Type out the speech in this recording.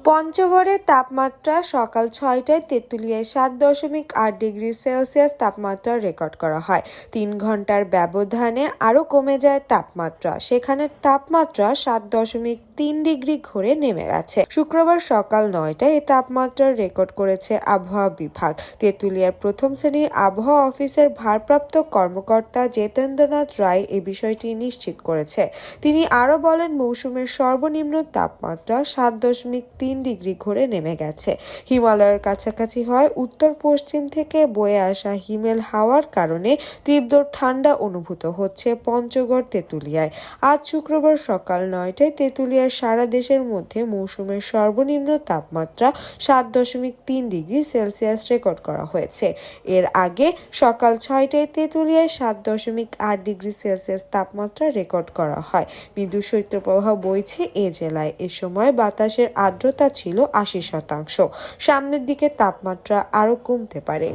পঞ্চগড়ের তাপমাত্রা সকাল ৬টায় তেঁতুলিয়ায় ৭.৮ ডিগ্রি সেলসিয়াস তাপমাত্রা রেকর্ড করা হয়। ৩ ঘন্টার ব্যবধানে আরও কমে যায় তাপমাত্রা, সেখানে তাপমাত্রা ৭.৩ ডিগ্রি ঘরে নেমে গেছে। শুক্রবার সকাল ৯টায় এই তাপমাত্রা রেকর্ড করেছে আবহাওয়া বিভাগ। তেঁতুলিয়ার প্রথম শ্রেণীর আবহাওয়া অফিসের ভারপ্রাপ্ত কর্মকর্তা জিতেন্দ্রনাথ রায় এই বিষয়টি নিশ্চিত করেছে। তিনি আরও বলেন, মৌসুমের সর্বনিম্ন তাপমাত্রা ৭.৩ ডিগ্রি ঘরে নেমে গেছে। হিমালয়ের কাছাকাছি হয় উত্তর পশ্চিম থেকে বয়ে আসা হিমেল হাওয়ার কারণে তীব্র ঠান্ডা অনুভূত হচ্ছে পঞ্চগড় তেঁতুলিয়ায়। আজ শুক্রবার সকাল ৯টায় তেঁতুলিয়ার সারা দেশের মধ্যে মৌসুমের সর্বনিম্ন তাপমাত্রা ৭.৩ ডিগ্রি সেলসিয়াস রেকর্ড করা হয়েছে। এর আগে সকাল ৬টায় তেঁতুলিয়ায় ৭.৮ ডিগ্রি সেলসিয়াস তাপমাত্রা রেকর্ড করা হয়। মৃদু শৈত্যপ্রবাহ বইছে এ জেলায়। এ সময় বাতাসের আর্দ্রতা ছিল ৮০%। সামনের দিকে তাপমাত্রা আরও কমতে পারে।